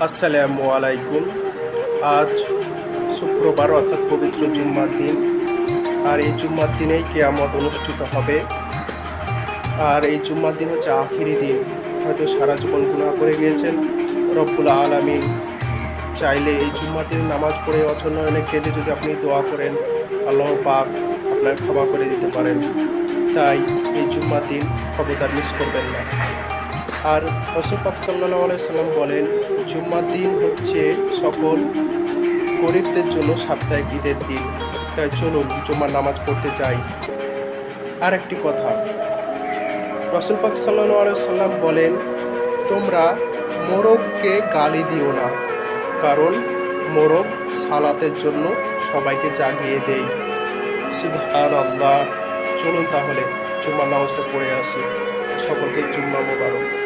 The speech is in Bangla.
আসসালামু আলাইকুম। আজ শুক্রবার অর্থাৎ পবিত্র জুম্মার দিন। আর এই জুম্মার দিনেই কিয়ামত অনুষ্ঠিত হবে। আর এই জুম্মার দিন হচ্ছে আখিরি দিন। হয়তো সারা জীবন গুনাহ করে গিয়েছেন, রব্বুল আলামিন চাইলে এই জুম্মার দিন নামাজ পড়ে অচন্নয়নে কেঁদে যদি আপনি দোয়া করেন, আল্লাহ পাক আপনার ক্ষমা করে দিতে পারেন। তাই এই জুম্মার দিন খবরদার মিস করবেন না। আর রাসূল পাক সাল্লাল্লাহু আলাইহি সাল্লাম বলেন, জুম্মার দিন হচ্ছে সকল গরিবদের জন্য সাপ্তাহিক ঈদের দিন। তাই চলুন জুম্মার নামাজ পড়তে যাই। আর একটি কথা, রাসূল পাক সাল্লাল্লাহু আলাইহি সাল্লাম বলেন, তোমরা মোরগকে গালি দিও না, কারণ মোরগ সালাতের জন্য সবাইকে জাগিয়ে দেয়। সুবহানাল্লাহ। চলুন তাহলে জুম্মার নামাজটা পড়ে আসি। সকলকে জুম্মা মোবারক।